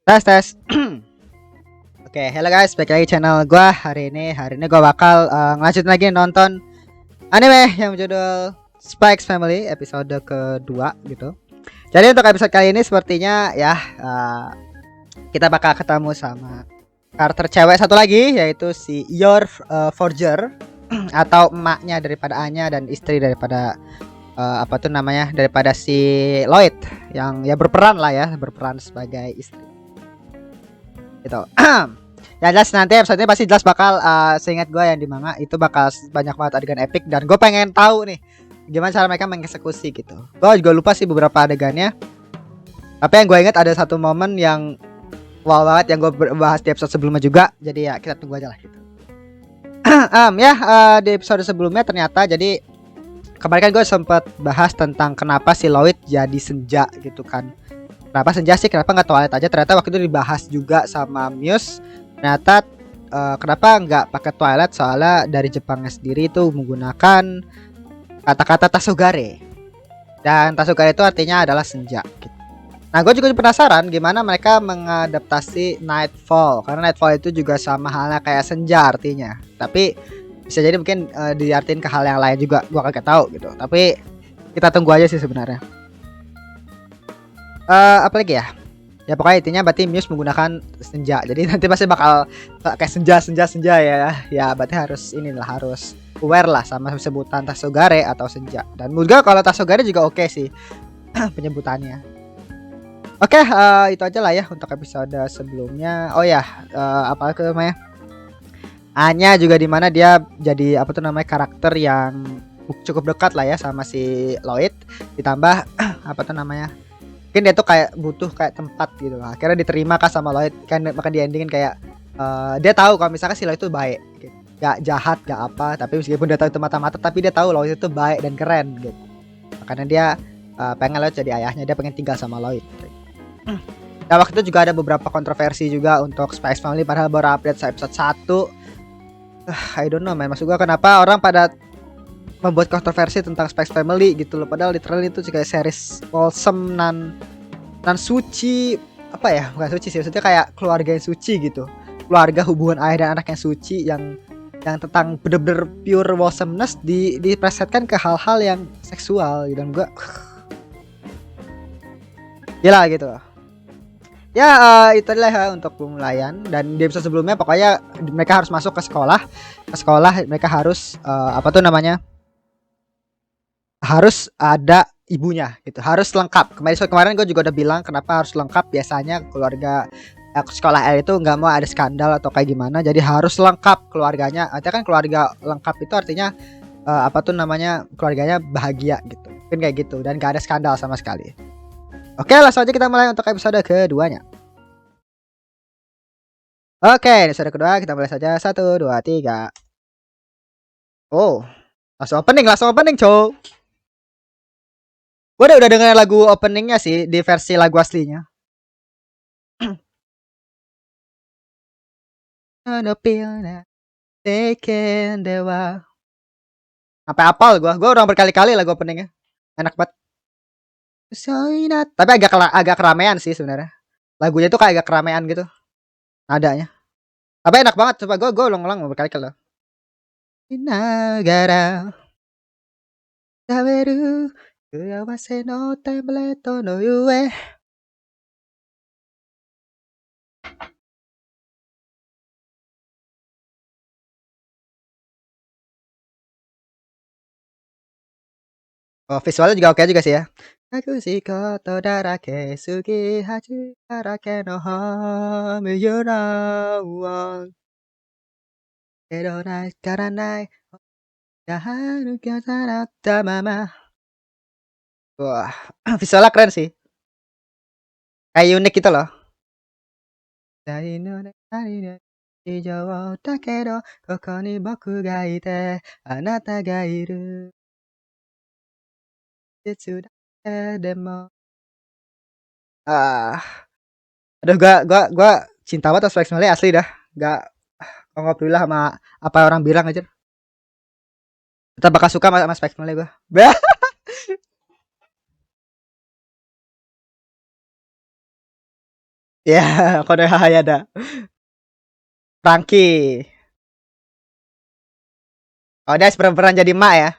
Tes tes. Oke, hello guys, balik lagi channel gua hari ini gua bakal ngelanjut lagi nonton anime yang berjudul Spikes Family episode kedua gitu. Jadi untuk episode kali ini sepertinya ya kita bakal ketemu sama karakter cewek satu lagi yaitu si Yor Forger atau emaknya daripada Anya dan istri daripada apa tuh namanya daripada si Lloyd yang ya berperan sebagai istri gitu. Ya jelas nanti episode ini pasti jelas bakal seingat gue yang di manga itu bakal banyak banget adegan epic dan gue pengen tahu nih gimana cara mereka mengeksekusi gitu. Gue juga lupa sih beberapa adegannya. Tapi yang gue ingat ada satu momen yang wow banget yang gue bahas di episode sebelumnya juga. Jadi ya kita tunggu aja lah gitu. Di episode sebelumnya ternyata jadi kemarin kan gue sempat bahas tentang kenapa si Lloyd jadi senja gitu kan. Kenapa senja sih? Kenapa nggak toilet aja? Ternyata waktu itu dibahas juga sama Muse. Ternyata kenapa nggak pakai toilet? Soalnya dari Jepangnya sendiri itu menggunakan kata-kata Tasugare. Dan Tasugare itu artinya adalah senja. Gitu. Nah, gue juga penasaran gimana mereka mengadaptasi Nightfall. Karena Nightfall itu juga sama halnya kayak senja artinya. Tapi bisa jadi mungkin diartiin ke hal yang lain juga. Gue kagak tahu gitu. Tapi kita tunggu aja sih sebenarnya. Apa lagi ya? Ya pokoknya intinya berarti Muse menggunakan senja. Jadi nanti pasti bakal kayak senja ya. Ya berarti harus aware lah sama sebutan Tasogare atau senja. Dan juga kalau Tasogare juga oke sih penyebutannya. Oke, itu aja lah ya untuk episode sebelumnya. Oh ya, apa namanya? Anya juga di mana dia jadi apa tuh namanya karakter yang cukup dekat lah ya sama si Lloyd. Ditambah apa tuh namanya? Mungkin dia tuh kayak butuh kayak tempat gitu lah. Akhirnya diterima kan sama Lloyd kan, maka di endingin kayak dia tahu kalau misalkan si Lloyd itu baik gitu. Gak jahat gak apa, tapi meskipun dia tahu itu mata-mata, tapi dia tahu Lloyd itu baik dan keren gitu. Makanya dia pengen Lloyd jadi ayahnya, dia pengen tinggal sama Lloyd. Dan waktu itu juga ada beberapa kontroversi juga untuk Spice Family padahal baru update episode 1. I don't know man, maksud gua kenapa orang pada membuat kontroversi tentang Spice Family gitu loh, padahal literally itu juga series wholesome nan suci, apa ya, bukan suci sih, maksudnya kayak keluarga yang suci gitu, keluarga hubungan ayah dan anak yang suci yang tentang bener-bener pure wholesomeness dipresetkan ke hal-hal yang seksual gitu. Dan gua gila gitu. Ya itu adalah untuk pemulaian. Dan di episode sebelumnya pokoknya mereka harus masuk ke sekolah. Ke sekolah mereka harus apa tuh namanya, harus ada ibunya gitu, harus lengkap. Kemarin gue juga udah bilang kenapa harus lengkap. Biasanya keluarga sekolah L itu nggak mau ada skandal atau kayak gimana, jadi harus lengkap keluarganya. Artinya kan keluarga lengkap itu artinya apa tuh namanya, keluarganya bahagia gitu kan, kayak gitu, dan gak ada skandal sama sekali. Oke, langsung aja kita mulai untuk episode keduanya. Oke, episode kedua kita mulai saja. 1, 2, 3. Oh, langsung opening cow. Gue udah dengerin lagu openingnya sih di versi lagu aslinya. Sampai apal gue udah berkali-kali lagu openingnya. Enak banget. Tapi agak keramaian sih sebenarnya. Lagunya tuh kayak agak keramaian gitu nadanya. Tapi enak banget, coba gue ulang-ulang berkali-kali loh. Nagara Taberu幸せのタブレットの上. Oh, visualnya juga oke juga sih ya. Aku sih koto darake sugi haji darake no home you know kedo nai karanai daharu kyasarata mama. Wah, visualnya keren sih. Kayak unik gitu loh. Dari no dari no hijau dakedo koko ni boku ga ite anata ga iru itsu da demo. Aduh, gua cinta banget sama Spikes Family asli dah. Gak alhamdulillah sama apa orang bilang aja. Kita bakal suka sama Spikes Family gua. Ya, Konoha Hayada. Franky. Oh, dia pernah jadi mak ya.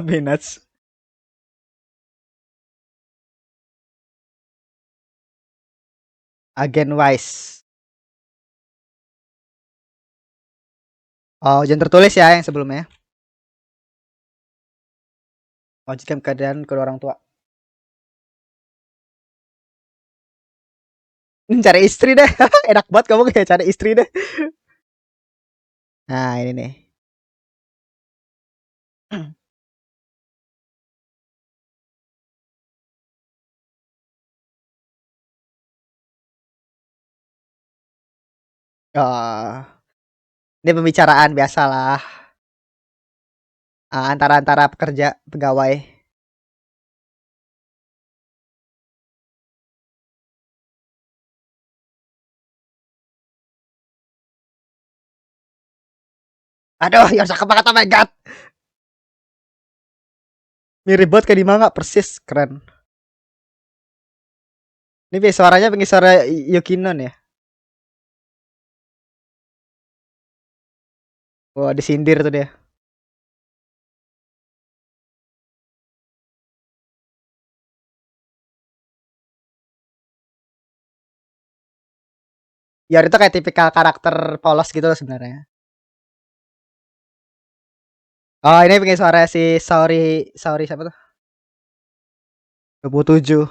Peanuts. Agen Wise. Oh, jangan tertulis ya yang sebelumnya. Wajibkan keadaan kedua orang tua. Cari istri deh. Enak banget kamu kayak cari istri deh. Nah, ini nih. Oh, ini pembicaraan biasalah. Antara-antara pekerja pegawai. Aduh, ya cakep banget, oh my god. Mirip banget kayak di manga, persis, keren. Ini suaranya pengen suara Yukinon ya. Wah, disindir tuh dia. Ya itu kayak tipikal karakter polos gitu loh sebenarnya. Oh, ini pengen suara si Saori, Saori siapa tuh? 27.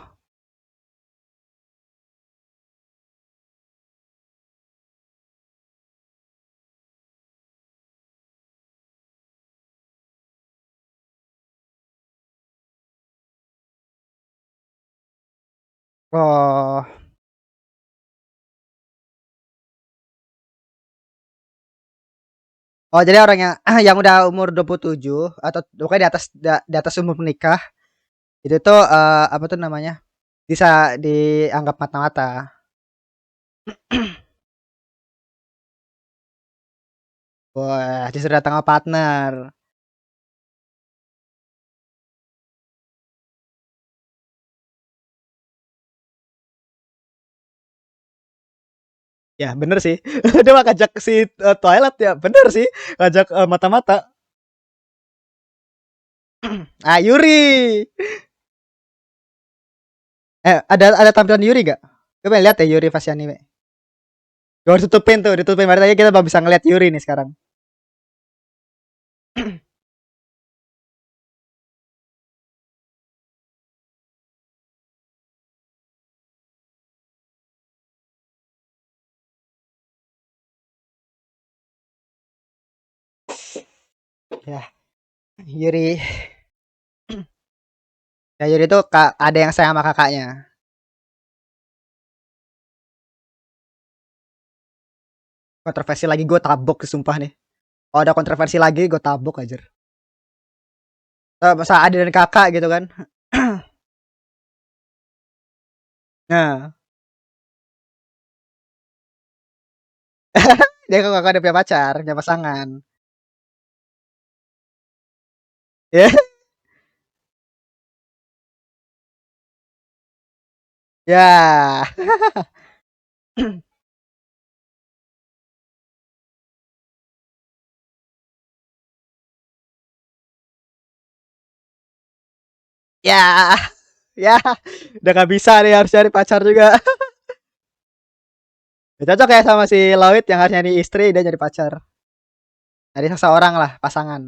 Oh. Oh, jadi orang yang yang udah umur 27 atau pokoknya di atas umur menikah itu tuh apa tuh namanya? Bisa dianggap mata-mata. Wah, justru datang sama partner. Ya, bener sih. Dia mah ngajak si Twilight ya. Bener sih. Ngajak mata-mata. Ah, Yuri. Ada tampilan Yuri gak? Coba lihat ya Yuri pas anime. Gak harus tutupin tuh, ditutupin. Berarti aja kita bisa ngeliat Yuri nih sekarang. Ya, Yuri. Ya Yuri tuh ada yang sayang sama kakaknya. Kontroversi lagi gue tabok sumpah nih. Kalau ada kontroversi lagi gue tabok aja. Masa adik dan kakak gitu kan. Nah, dia kan kakak udah punya pacar, punya pasangan. Ya, ya. Ya, ya. Udah gak bisa nih harus cari pacar juga. Ya, cocok ya sama si Lloyd yang harusnya jadi istri dia jadi pacar. Jadi seseorang lah pasangan.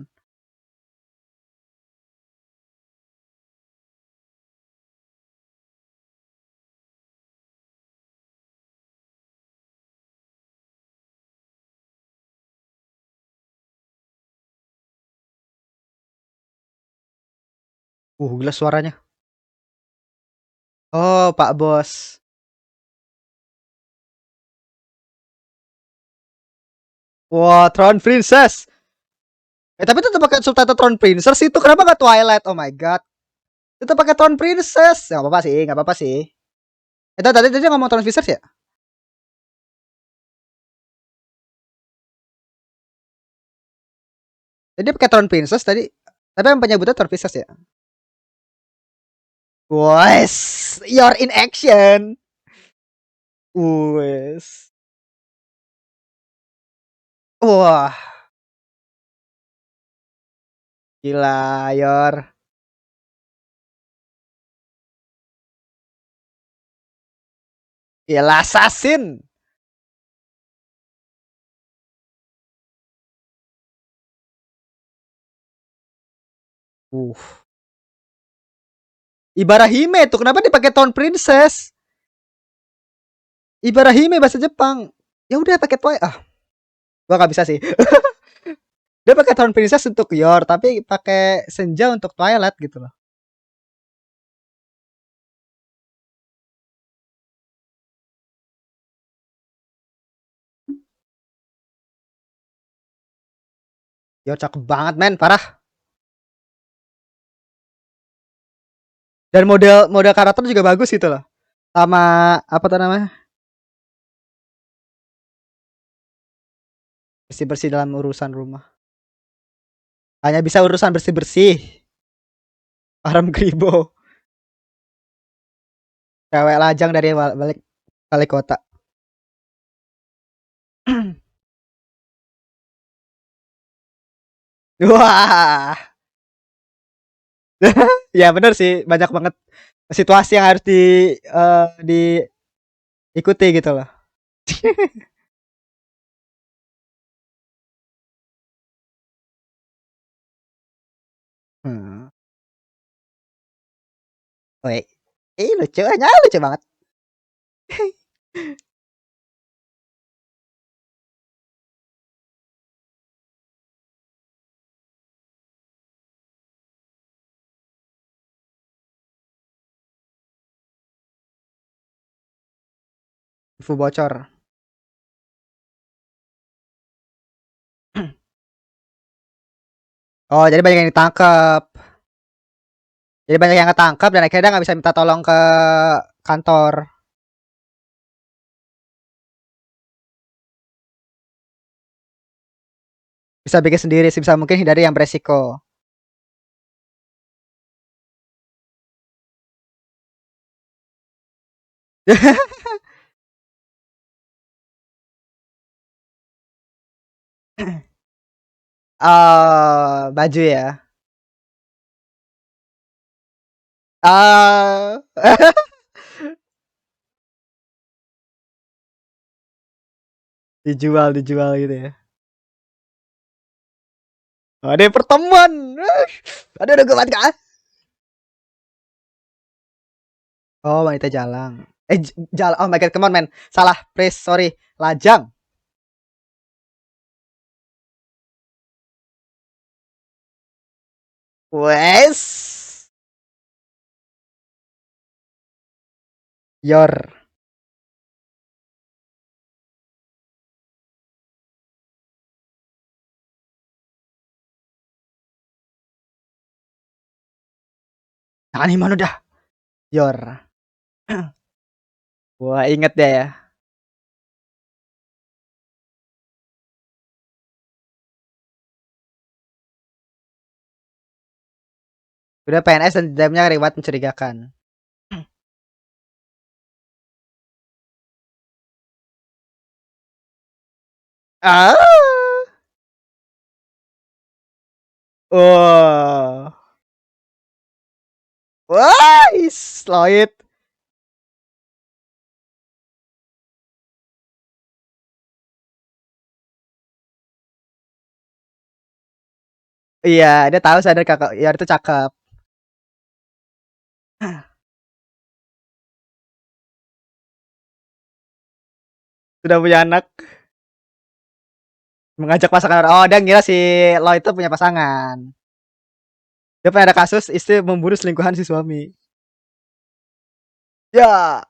Gila suaranya. Oh, Pak Bos. Wah, Throne Princess. Tapi tetap pakai subtitle Throne Princess itu kenapa gak Twilight? Oh my god. Tetap pakai Throne Princess. Gak apa-apa sih, gak apa-apa sih. Tadi tadi ngomong Throne Princess ya? Jadi pakai Throne Princess tadi. Tapi yang penyebutan Thor Princess ya. Wes, you're in action. Wes. Wah, gila, Yor. Gila, assassin. Uh. Ibarahime tuh kenapa dipakai Town Princess? Ibarahime bahasa Jepang. Ya udah pakai Toy. Ah, gua nggak bisa sih. Dia pakai Town Princess untuk Yor, tapi pakai Senja untuk Twilight gitu loh. Yor cakep banget men, parah. Dan model model karakter juga bagus gitu loh. Sama apa tuh namanya? Bersih-bersih dalam urusan rumah. Hanya bisa urusan bersih-bersih. Aram Gribo. Cewek lajang dari balik balik kota. Wah. Ya benar sih, banyak banget situasi yang harus diikuti gitu loh. Hmm. Woi. Lucu aja, lucu banget. Info bocor. Oh, jadi banyak yang ditangkap. Jadi banyak yang ketangkap dan akhirnya nggak bisa minta tolong ke kantor. Bisa bikin sendiri, bisa mungkin hindari yang beresiko. Baju ya. Ah, dijual gitu ya. Ada pertemuan. Ada gue kah? Oh, wanita jalang. Jalang. Oh my god, come on man. Salah, please, sorry. Lajang. Wes. Yor. Nani mana dah? Yor. Wah, inget deh ya. Udah PNS dan jamnya reward mencurigakan. Ah. Wah. Wah, Lloyd. Iya, dia tahu sadar kakak ya itu cakep. Sudah punya anak, mengajak pasangan. Oh, dia ngira si Lo itu punya pasangan. Dia pernah ada kasus istri membunuh selingkuhan si suami. Ya,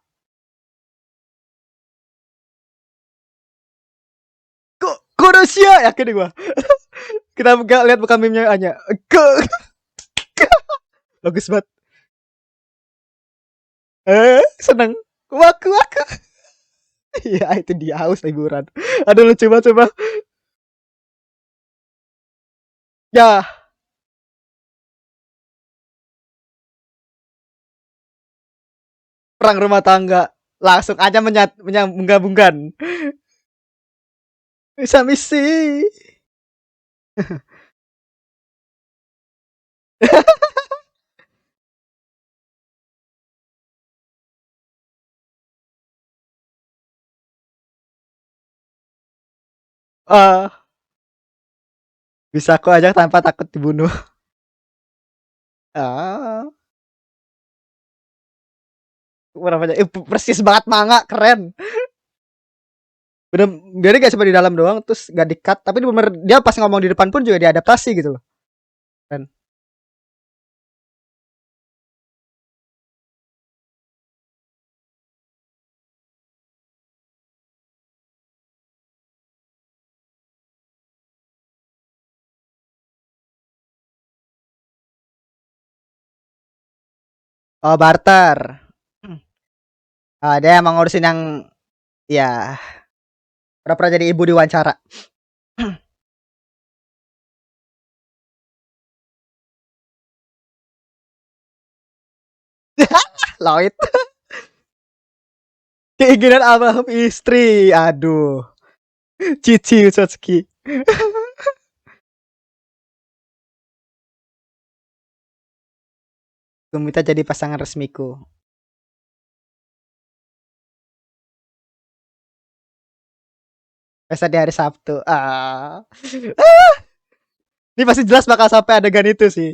kok Rusia yakin gue. Kita gak lihat bukan meme-nya hanya. Bagus banget. Seneng. Waku waku. Iya, itu dia haus liburan. Aduh lu coba. Ya, Perang rumah tangga. Langsung aja menggabungkan. Bisa misi. Eh, bisa aku aja tanpa takut dibunuh. Ah, namanya persis banget manga, keren. Bener, dia gak cuma di dalam doang, terus gak di-cut, tapi bener, dia pas ngomong di depan pun juga diadaptasi gitu loh. Keren. Oh, barter. Dia emang ngurusin yang ya pernah jadi ibu diwawancara. Lloyd. Keinginan almarhum istri. Aduh. Cici Usotsuki. Aku minta jadi pasangan resmiku. Pesta di hari Sabtu. Ah. Ini pasti jelas bakal sampai adegan itu sih.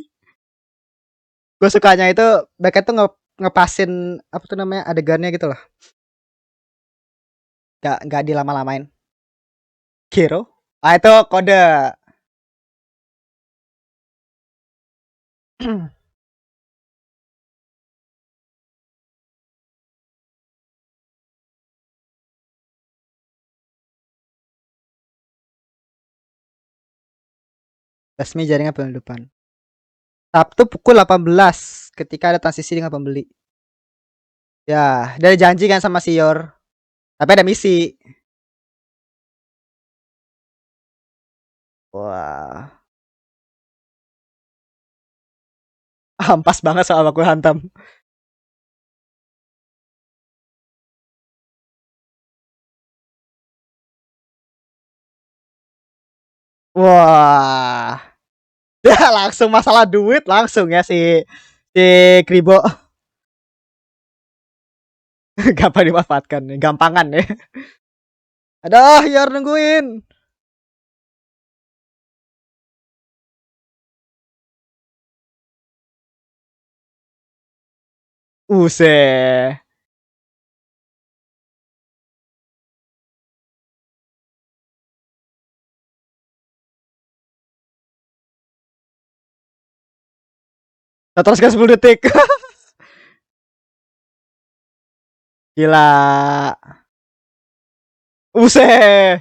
Gue sukanya itu mereka tuh ngepasin apa tuh namanya adegannya gitu loh. Gak dilama-lamain. Kiro. Ah itu kode. Resmi jaringan penyelundupan. Sabtu pukul 18 ketika ada transisi dengan pembeli. Ya, dari janji kan sama Sior. Tapi ada misi. Wah, ampas banget soal aku hantam. Wah, ya langsung masalah duit langsung ya si Kribo. Gampang dimanfaatkan, gampangan ya. Aduh, Yor nungguin. Useh. Nah, terus kan 10 detik. Gila. Useh.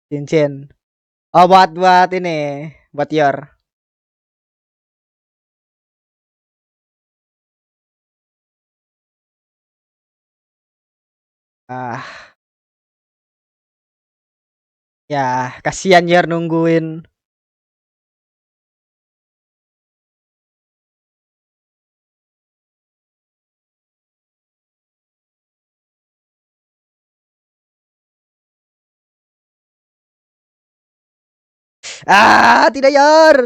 Cincin. Oh, buat ini, buat Yor. Ah, ya kasihan Yor nungguin. Ah, tidak Yor.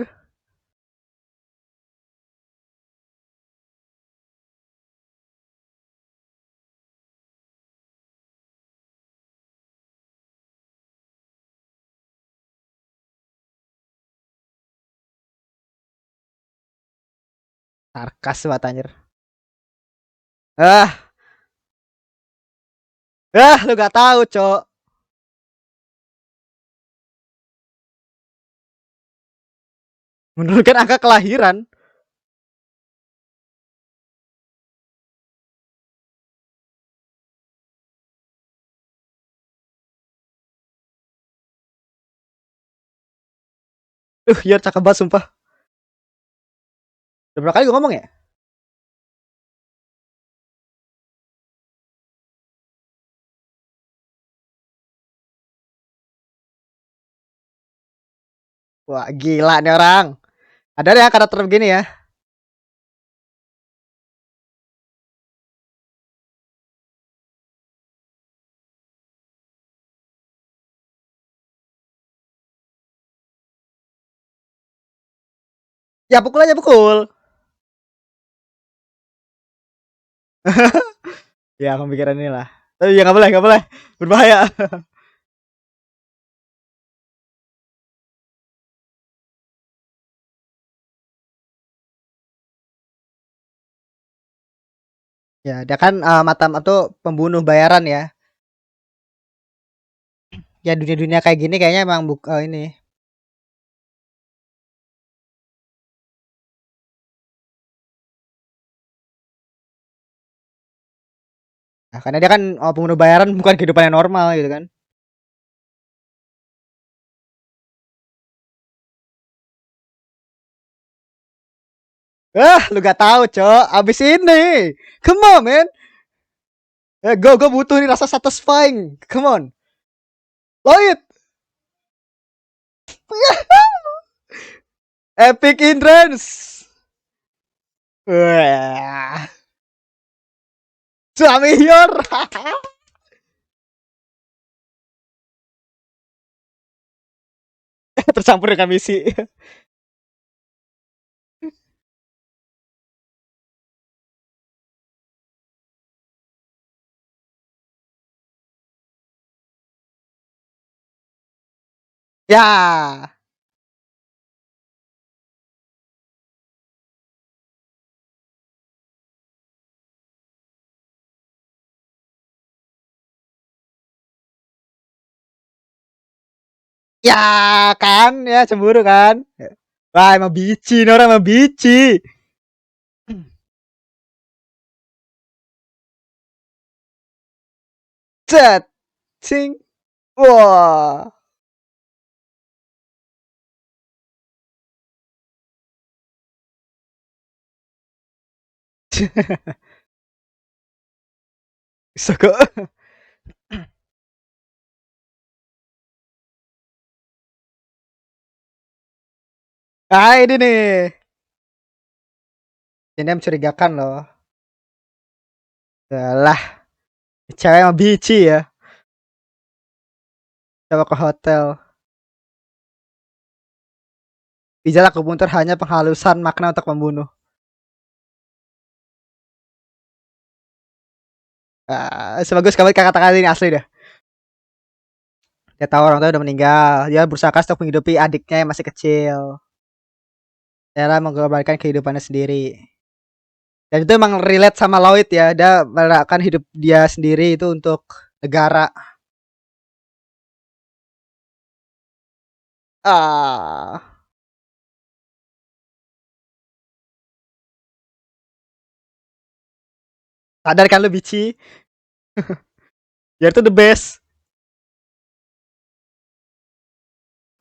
Sarkas banget anjir. Ah, lu gak tahu, Cok. Menurunkan angka kelahiran. Yor cakep banget sumpah. Udah berapa kali gue ngomong ya? Wah, gila nih orang. Ada ya karakter begini ya. Ya pukul aja pukul. Ya pemikiran inilah. Tapi ya nggak boleh, berbahaya. Ya, dia kan mata atau pembunuh bayaran ya. Ya dunia-dunia kayak gini kayaknya emang ini. Nah, karena dia kan pembunuh bayaran bukan kehidupan yang normal gitu kan. Lu gak tahu, Cok. Abis ini. Come on, man. Gue butuh nih rasa satisfying. Come on. Lloyd. Epic entrance. Wah. Suami Yor. Tercampur dengan misi. Ya. Ya kan, ya cemburu kan. Wah, emang bici, nih orang emang bici. Cet, sing. Wah. Soko. Ah, ini nih. Ini mencurigakan loh. Lah, cewek emang bici ya. Coba ke hotel. Pijat akupunktur hanya penghalusan makna untuk membunuh. Sebagus kamu kata-kata ini asli deh. Dia tahu orang tua udah meninggal. Dia berusaha keras untuk menghidupi adiknya yang masih kecil. Dia mengorbankan kehidupannya sendiri. Dan itu emang relate sama Lloyd ya. Dia merelakan hidup dia sendiri itu untuk negara. Ah, sadar kan lu bici? Ya itu the best.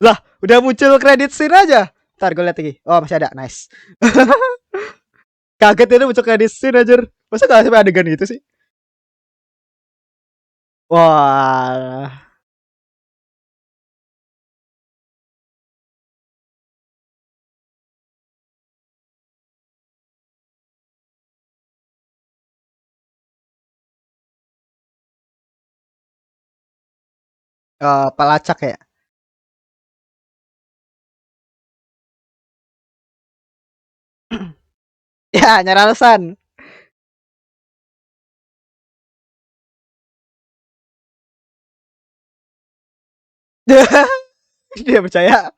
Lah, udah muncul kredit scene aja. Ntar gue liat lagi. Oh, masih ada. Nice. Kaget itu muncul kredit scene aja. Masa gak sampai adegan gitu sih? Wah. Pelacak ya. Ya, nyari alasan. Dia percaya.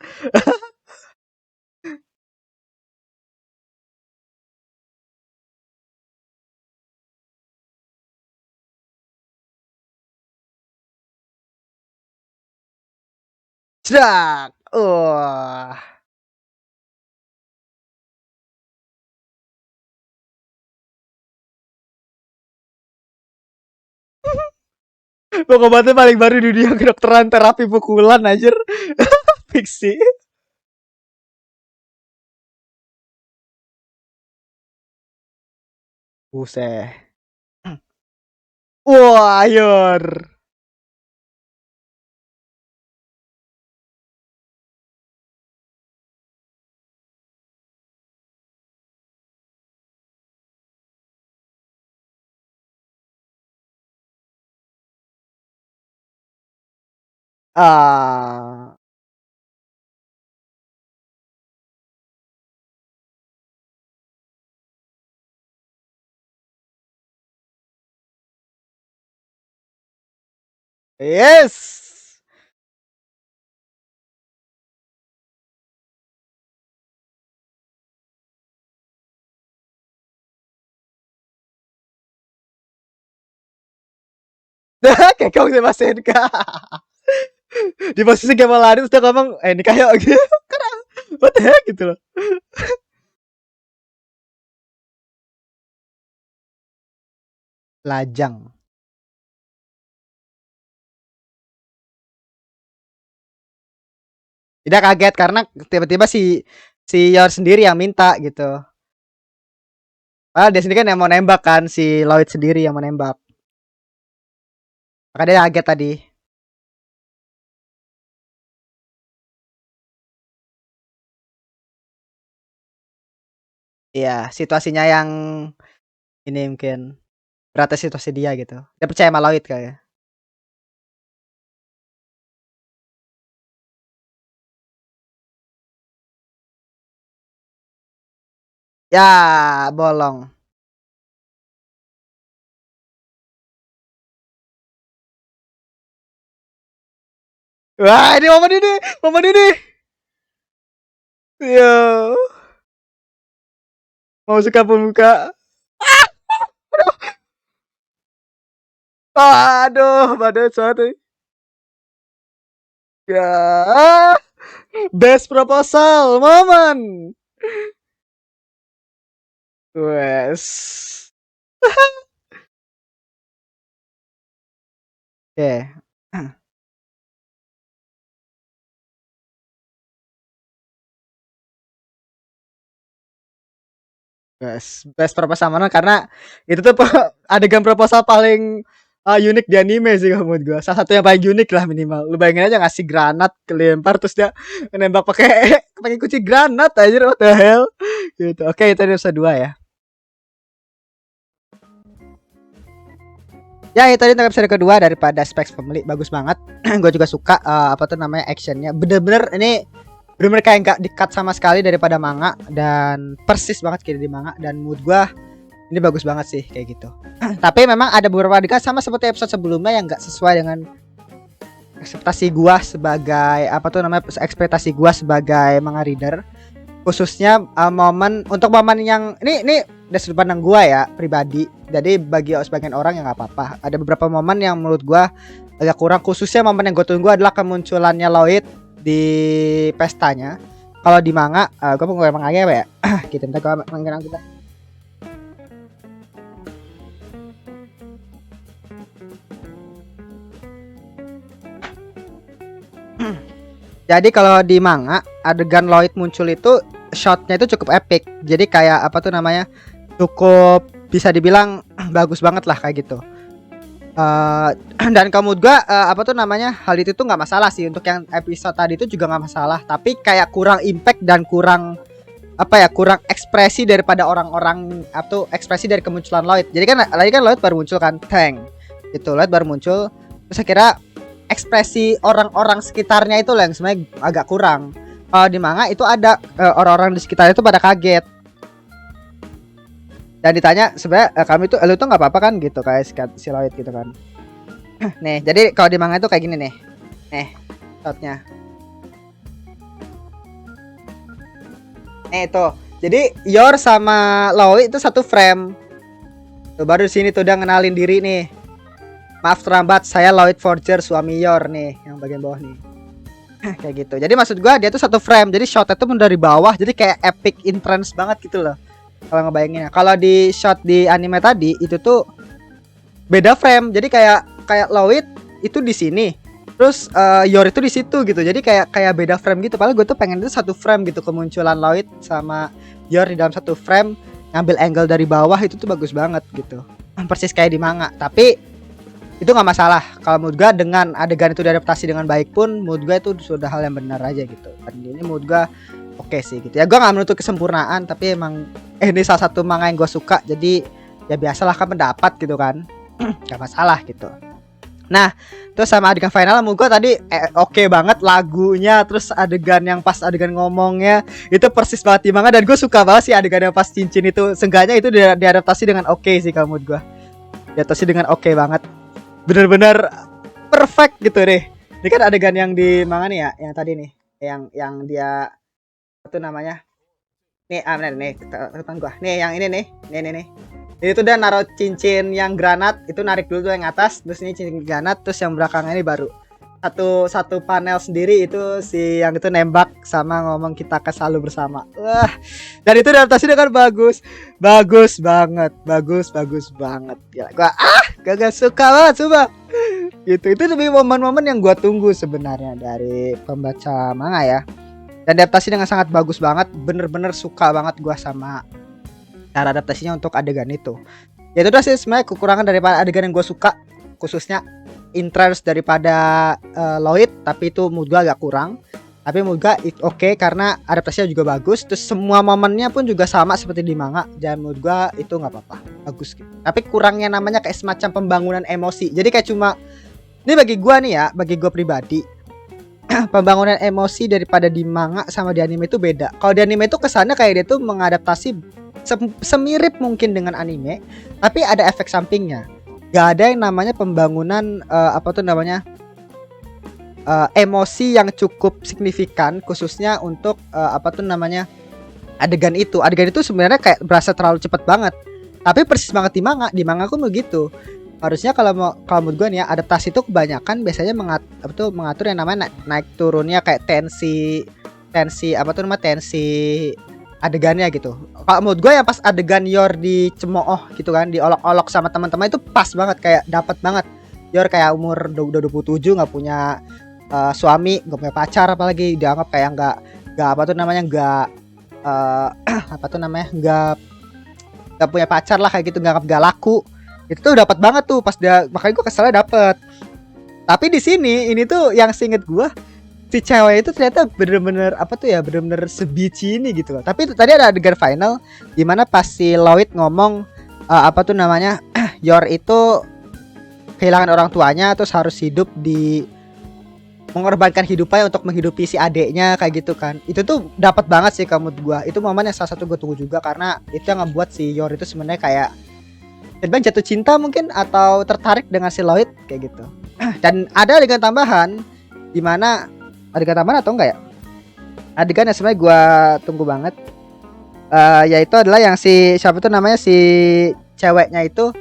Cedak. Wah. Pengobatan paling baru di dunia kedokteran terapi pukulan anjir. Fiksi. Buset. Wah, Yor. Ah, yes. Kayak kamu sih Kak. Di posisi Kemal lari terus dia ngomong, ini kayak gitu. Karena what the heck gitu loh. Lajang. Tidak kaget karena tiba-tiba si Yor sendiri yang minta gitu. Dia sendiri kan yang mau nembak kan, si Lloyd sendiri yang mau nembak. Maka dia kaget tadi. Iya, situasinya yang ini mungkin beratnya situasi dia gitu. Dia percaya sama Lloyd kayak. Ya, bolong. Wah, ini momen ini, momen ini. Yo, mau suka pembuka. Aduh, pada suatu. Ya, best proposal momen. Wes. Oke. Best proposal mana karena itu tuh adegan proposal paling unik di anime sih kalau menurut gua. Salah satu yang paling unik lah minimal. Lu bayangin aja ngasih granat kelempar terus dia nembak pakai pakai kunci granat aja what the hell. Gitu. Oke, itu episode 2 ya. Ya itu tadi episode kedua daripada Specs Family bagus banget. Gue juga suka apa tuh namanya actionnya. Bener-bener ini bener-bener kayak nggak di-cut sama sekali daripada manga dan persis banget kayak di manga dan mood gue ini bagus banget sih kayak gitu. Tapi memang ada beberapa adegan sama seperti episode sebelumnya yang nggak sesuai dengan ekspektasi gua sebagai apa tuh namanya ekspektasi gua sebagai manga reader, khususnya momen untuk momen yang ini dari sudut pandang gua ya pribadi. Jadi bagi sebagian orang yang nggak apa-apa, ada beberapa momen yang menurut gua agak kurang, khususnya momen yang gue tunggu adalah kemunculannya Lloyd di pestanya. Kalau di manga gua mau ngomong manganya apa ya? Kita ntar gua manggil kita. Jadi kalau di manga adegan Lloyd muncul itu shotnya itu cukup epic. Jadi kayak apa tuh namanya, cukup bisa dibilang bagus banget lah kayak gitu. Dan kamu juga apa tuh namanya, hal itu tuh nggak masalah sih untuk yang episode tadi itu juga nggak masalah. Tapi kayak kurang impact dan kurang apa ya, kurang ekspresi daripada orang-orang atau ekspresi dari kemunculan Lloyd. Jadi kan lagi kan Lloyd baru muncul kan, Tank. Itu Lloyd baru muncul. Terus saya kira ekspresi orang-orang sekitarnya itu yang sebenarnya agak kurang. Kalau di manga itu ada orang-orang di sekitar itu pada kaget dan ditanya sebenarnya kami tuh lu tuh nggak apa-apa kan gitu kayak si Lloyd gitu kan. Nih jadi kalau di manga itu kayak gini nih, shotnya itu jadi Yor sama Lloyd itu satu frame tuh, baru di sini tuh udah ngenalin diri nih. Maaf terlambat, saya Lloyd Forger, suami Yor nih, yang bagian bawah nih. Kayak gitu. Jadi maksud gua dia tuh satu frame. Jadi shotnya tuh dari bawah, jadi kayak epic intense banget gitu loh. Kalau ngebayanginnya. Kalau di shot di anime tadi itu tuh beda frame. Jadi kayak Lloyd itu di sini. Terus Yor itu di situ gitu. Jadi kayak beda frame gitu. Padahal gue tuh pengen itu satu frame gitu, kemunculan Lloyd sama Yor di dalam satu frame, ngambil angle dari bawah itu tuh bagus banget gitu. Persis kayak di manga. Tapi itu nggak masalah kalau menurut gue, dengan adegan itu diadaptasi dengan baik pun menurut gue itu sudah hal yang benar aja gitu. Dan ini menurut gue oke sih gitu ya. Gue nggak menuntut kesempurnaan, tapi emang ini salah satu manga yang gue suka, jadi ya biasalah kan pendapat gitu kan. Gak masalah gitu. Nah, terus sama adegan final menurut gua tadi oke banget lagunya, terus adegan yang pas adegan ngomongnya itu persis banget di manga, dan gue suka banget sih adegan yang pas cincin itu. Seenggaknya itu diadaptasi dengan oke sih kalau menurut gua. Diadaptasi dengan oke banget. Bener-bener perfect gitu deh. Ini kan adegan yang di manga nih ya, yang tadi nih, yang dia itu namanya. Nih, bener nih, depan gua. Nih yang ini nih. Nih. Itu udah naruh cincin yang granat, itu narik dulu tuh yang atas, terus ini cincin granat, terus yang belakang ini baru satu panel sendiri itu si yang itu nembak sama ngomong kita akan selalu bersama. Wah, dan itu adaptasi dengan bagus banget. Gila, gua gak suka banget coba. Gitu, itu lebih momen-momen yang gua tunggu sebenarnya dari pembaca manga ya. Dan adaptasi dengan sangat bagus banget, bener-bener suka banget gua sama cara adaptasinya untuk adegan itu. Ya itu udah sih sebenarnya kekurangan daripada adegan yang gue suka, khususnya interest daripada Lloyd, tapi itu menurut gue agak kurang. Tapi menurut gue oke karena adaptasinya juga bagus, terus semua momennya pun juga sama seperti di manga, dan menurut gue itu nggak apa-apa, bagus gitu. Tapi kurangnya namanya kayak semacam pembangunan emosi. Jadi kayak cuma ini bagi gue nih ya, bagi gue pribadi pembangunan emosi daripada di manga sama di anime itu beda. Kalau di anime itu kesannya kayak dia tuh mengadaptasi semirip mungkin dengan anime, tapi ada efek sampingnya. Gak ada yang namanya pembangunan emosi yang cukup signifikan, khususnya untuk adegan itu. Adegan itu sebenarnya kayak berasa terlalu cepat banget, tapi persis banget di manga. Di manga aku begitu. Harusnya kalau menurut gue nih ya, adaptasi itu kebanyakan biasanya mengatur yang namanya naik turunnya kayak tensi adegannya gitu. Kalau menurut gue ya pas adegan Yor dicemooh gitu kan, diolok-olok sama teman-teman itu pas banget, kayak dapat banget. Yor kayak umur 27 nggak punya suami, nggak punya pacar, apalagi dianggap kayak nggak nggak punya pacar lah kayak gitu, nggak laku. Itu tuh dapat banget tuh pas dia, makanya gue keselnya dapet. Tapi di sini ini tuh yang seinget gue, si cewek itu ternyata bener-bener bener-bener sebici ini gitu loh. Tapi tadi ada adegan final dimana pas si Lloyd ngomong Yor itu kehilangan orang tuanya, terus harus hidup mengorbankan hidupnya untuk menghidupi si adeknya kayak gitu kan. Itu tuh dapat banget sih menurut gua. Itu momen yang salah satu gue tunggu juga, karena itu yang ngebuat si Yor itu sebenarnya kayak jatuh cinta mungkin, atau tertarik dengan si Lloyd kayak gitu. Dan ada adegan tambahan dimana adegan tambahan atau enggak ya, adegan yang sebenarnya gue tunggu banget, yaitu adalah yang si siapa tuh namanya, si ceweknya itu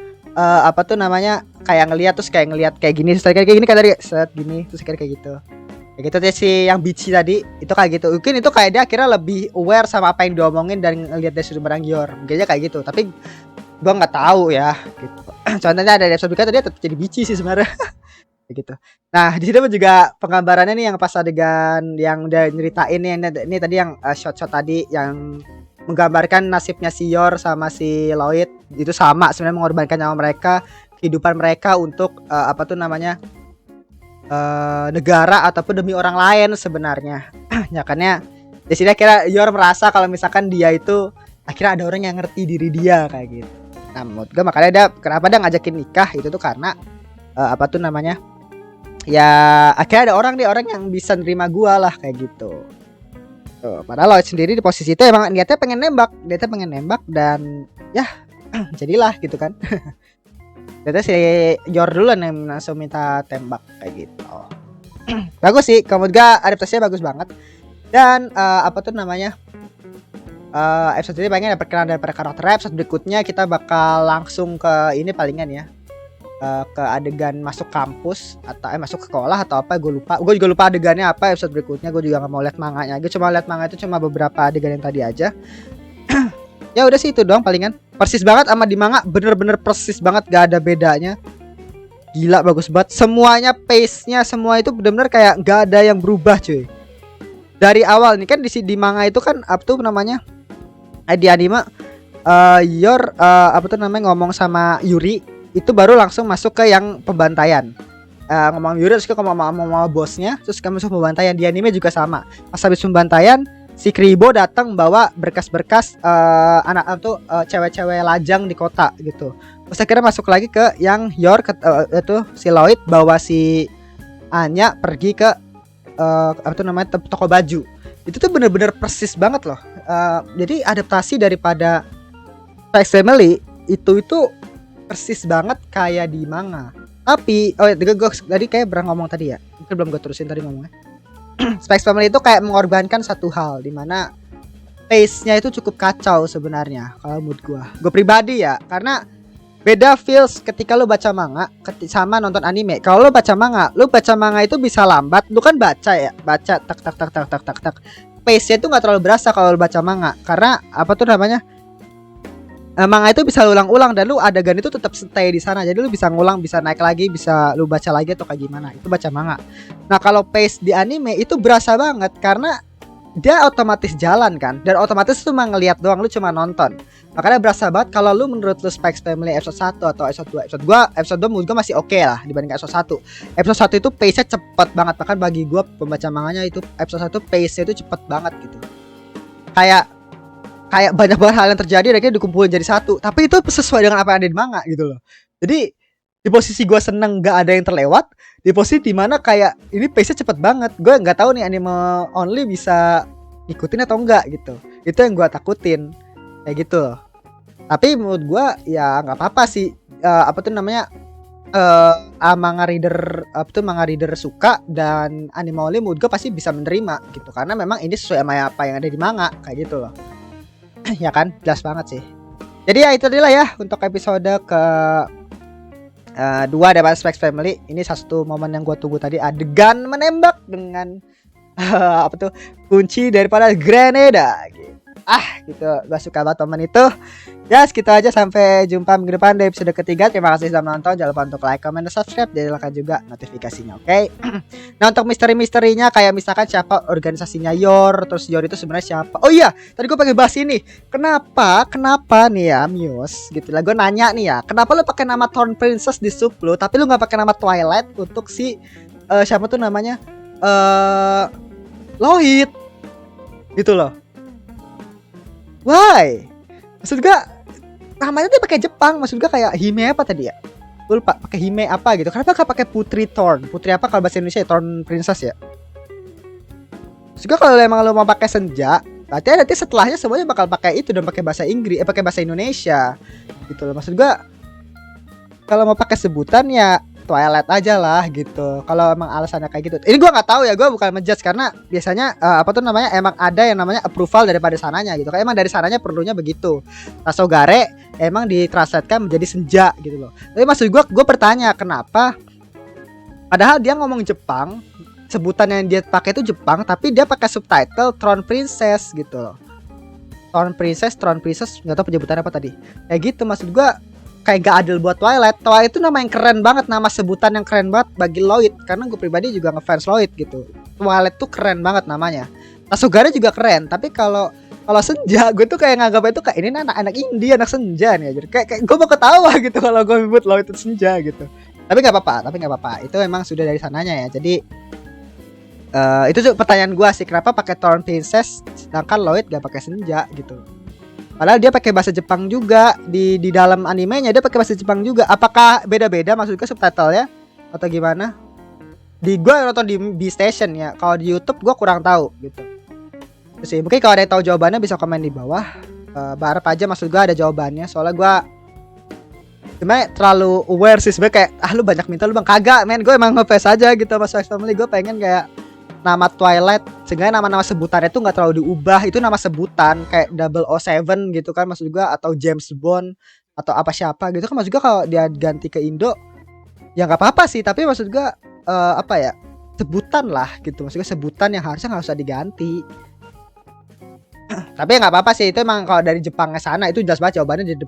kayak ngelihat kayak gini, terus kayak gini, kayak tadi set gini, terus kayak gitu deh, si yang bici tadi itu kayak gitu. Mungkin itu kayak dia akhirnya lebih aware sama apa yang diomongin dan ngelihat dari sudut pandang Yor, mungkinnya kayak gitu. Tapi gue nggak tahu ya gitu. Contohnya ada episode berikutnya dia tetap jadi bici sih sebenarnya. Gitu. Nah, di sini juga penggambarannya nih yang pas adegan yang udah nyeritain ini tadi yang shot-shot tadi yang menggambarkan nasibnya si Yor sama si Lloyd, itu sama sebenarnya, mengorbankan nyawa mereka, kehidupan mereka untuk negara ataupun demi orang lain sebenarnya. Ya kan ya. Di sini akhirnya Yor merasa kalau misalkan dia itu akhirnya ada orang yang ngerti diri dia kayak gitu. Nah, menurut gue makanya kenapa dia ngajakin nikah itu tuh karena ya akhirnya ada orang yang bisa nerima gua lah kayak gitu. Tuh, padahal Lloyd sendiri di posisi itu emang niatnya pengen nembak dan ya jadilah gitu kan. Ternyata si Yor duluan yang langsung minta tembak kayak gitu. Bagus sih, kemudian adaptasinya bagus banget. Dan episode ini pengen ada perkenalan daripada karakter. Episode berikutnya kita bakal langsung ke ini palingan ya, ke adegan masuk kampus atau masuk sekolah atau apa, gue juga lupa adegannya apa. Episode berikutnya gue juga nggak mau lihat manganya, gue cuma lihat manga itu cuma beberapa adegan yang tadi aja. Ya udah sih itu doang palingan, persis banget sama di manga, bener-bener persis banget, gak ada bedanya. Gila bagus banget semuanya, pace-nya semua itu bener-bener kayak gak ada yang berubah cuy. Dari awal nih kan di manga itu kan di anime Yor ngomong sama Yuri itu baru langsung masuk ke yang pembantaian. Ngomong Yuri terus ngomong sama bosnya, terus kamu masuk pembantaian. Di anime juga sama. Pas habis pembantaian, si Kribo datang bawa berkas-berkas cewek-cewek lajang di kota gitu. Terus akhirnya masuk lagi ke yang Yor itu si Lloyd bawa si Anya pergi ke apa tuh namanya toko baju. Itu tuh bener-bener persis banget loh. Jadi adaptasi daripada Spy Family itu persis banget kayak di manga. Tapi gue tadi kayak pernah ngomong tadi ya. Mungkin belum gue terusin tadi ngomongnya. Spy Family itu kayak mengorbankan satu hal di mana pace-nya itu cukup kacau sebenarnya kalau mood gue pribadi ya, karena beda feels ketika lu baca manga sama nonton anime. Kalau lu baca manga itu bisa lambat, lu kan baca tak tak tak tak tak tak tak. Pace-nya itu nggak terlalu berasa kalau lu baca manga, karena apa tuh namanya, manga itu bisa lu ulang-ulang dan lu adegan itu tetap stay di sana. Jadi lu bisa ngulang, bisa naik lagi, bisa lu baca lagi atau kayak gimana. Itu baca manga. Nah, kalau pace di anime itu berasa banget karena dia otomatis jalan kan, dan otomatis tuh cuma ngelihat doang, lu cuma nonton. Makanya berasa banget kalau lu menurut lu Spy Family episode 1 atau episode 2. Episode 2 menurut gua masih oke lah dibanding episode 1. Episode 1 itu pace-nya cepet banget, bahkan bagi gua pembaca manganya itu episode 1 pace-nya itu cepet banget gitu. Kayak banyak banget hal yang terjadi dan akhirnya dikumpulin jadi satu. Tapi itu sesuai dengan apa yang ada di manga gitu loh. Jadi di posisi gue seneng gak ada yang terlewat, di posisi dimana kayak ini pace-nya cepet banget. Gue nggak tahu nih anime only bisa ngikutin atau enggak gitu. Itu yang gue takutin kayak gitu loh. Tapi menurut gue ya nggak apa-apa sih. Apa tuh namanya, manga reader suka dan anime only menurut gue pasti bisa menerima gitu, karena memang ini sesuai sama apa yang ada di manga kayak gitu loh. Ya kan, jelas banget sih. Jadi ya itu adalah ya untuk episode ke 2 daripada Spy Family. Ini satu momen yang gue tunggu tadi, adegan menembak dengan apa tuh, kunci daripada Grenada gitu. Gitu, gue suka banget momen itu. Ya segitu aja, sampai jumpa minggu depan di episode ketiga. Terima kasih sudah menonton, jangan lupa untuk like, comment, dan subscribe, dan nyalakan juga notifikasinya, oke? Nah, untuk misteri-misterinya kayak misalkan siapa organisasinya Yor, terus Yor itu sebenarnya siapa. Oh iya, tadi gue pengen bahas ini. Kenapa nih ya Muse gitu lah, gue nanya nih ya, kenapa lu pakai nama Thorn Princess di sub lu, tapi lu nggak pakai nama Twilight untuk si siapa tuh namanya, Lloyd gitu loh. Why? Maksud gue namanya tuh pakai Jepang, maksud gue kayak Hime apa tadi ya? Gue lupa, pakai Hime apa gitu. Kenapa gak pakai Putri Thorn? Putri apa kalau bahasa Indonesia ya? Thorn Princess ya. Maksud gue kalau emang lo mau pakai senja, berarti nanti setelahnya semuanya bakal pakai itu dan pakai bahasa Inggris, pakai bahasa Indonesia gitu loh. Maksud gue kalau mau pakai sebutan ya Twilight aja lah gitu. Kalau emang alasannya kayak gitu. Ini gue nggak tahu ya, gue bukan menjudge karena biasanya apa tuh namanya, emang ada yang namanya approval daripada sananya gitu. Kayak emang dari sananya perlunya begitu. Tasogare emang ditranslatekan menjadi senja gitu loh. Tapi maksud gue bertanya kenapa? Padahal dia ngomong Jepang, sebutan yang dia pakai itu Jepang, tapi dia pakai subtitle Thorn Princess gitu loh. Thorn Princess nggak tahu penyebutannya apa tadi. Kayak gitu, maksud gue kayak gak adil buat Twilight. Twilight itu nama yang keren banget, nama sebutan yang keren banget bagi Lloyd, karena gue pribadi juga ngefans Lloyd gitu. Twilight tuh keren banget namanya. Tasogare juga keren, tapi kalau senja gue tuh kayak nganggapnya itu kayak ini anak indie, anak senja nih. Jadi kayak gue mau ketawa gitu kalau gue nyebut Lloyd itu senja gitu. Tapi nggak apa-apa. Itu memang sudah dari sananya ya. Jadi itu tuh pertanyaan gue sih, kenapa pakai Thorn Princess sedangkan Lloyd gak pakai senja gitu. Padahal dia pakai bahasa Jepang juga di dalam animenya, dia pakai bahasa Jepang juga. Apakah beda-beda maksudnya subtitlenya atau gimana? Di gua nonton di B-Station ya. Kalau di YouTube gua kurang tahu gitu. Terus sih, mungkin kalau ada yang tahu jawabannya bisa komen di bawah. Berharap aja maksud gua ada jawabannya. Soalnya gua sebenarnya terlalu aware sih sebenarnya, kayak lu banyak minta lu bang, kagak men, gue emang ngefans aja gitu sama Spy Family. Gue pengen kayak nama Twilight, sehingga nama-nama sebutannya itu nggak terlalu diubah. Itu nama sebutan kayak 007 gitu kan maksud gue, atau James Bond atau apa siapa gitu kan. Maksud gue kalau dia ganti ke Indo ya nggak apa-apa sih, tapi maksud gue apa ya, sebutan lah gitu. Maksud gue sebutan yang harusnya nggak usah diganti. Tapi nggak apa-apa sih, itu emang kalau dari Jepang sana itu jelas banget jawabannya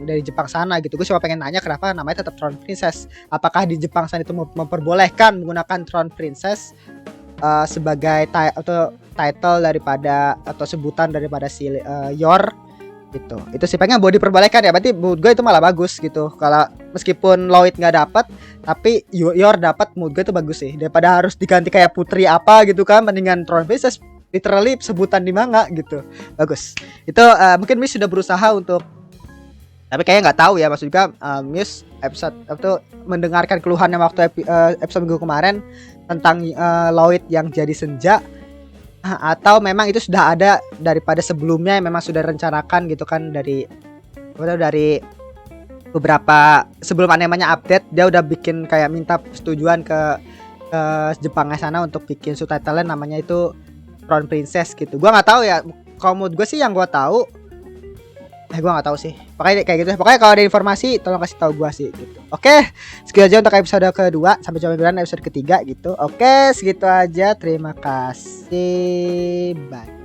dari Jepang sana gitu. Gue cuma pengen nanya kenapa namanya tetap Thorn Princess. Apakah di Jepang sana itu memperbolehkan menggunakan Thorn Princess sebagai title daripada atau sebutan daripada si Yor gitu. Itu sih pengen boleh diperbolehkan ya. Berarti menurut gue itu malah bagus gitu. Kalau meskipun Lloyd nggak dapat, tapi Yor dapat, menurut gue itu bagus sih. Daripada harus diganti kayak Putri apa gitu kan, mendingan Thorn Princess literally sebutan di manga gitu. Bagus. Itu mungkin Miss sudah berusaha untuk Tapi kayaknya nggak tahu ya, maksud juga Muse episode itu mendengarkan keluhannya waktu episode minggu kemarin tentang Lloyd yang jadi senja, atau memang itu sudah ada daripada sebelumnya yang memang sudah rencanakan gitu kan, dari beberapa sebelum animenya update dia udah bikin kayak minta persetujuan ke Jepangnya sana untuk bikin subtitle namanya itu Crown Princess gitu. Gua nggak tahu ya, kalau menurut gue sih yang gua tahu gue nggak tahu sih, pokoknya kayak gitu. Pokoknya kalau ada informasi tolong kasih tahu gue sih gitu. Oke, segitu aja untuk episode kedua, sampai jumpa di episode ketiga gitu. Oke, segitu aja, terima kasih, bye.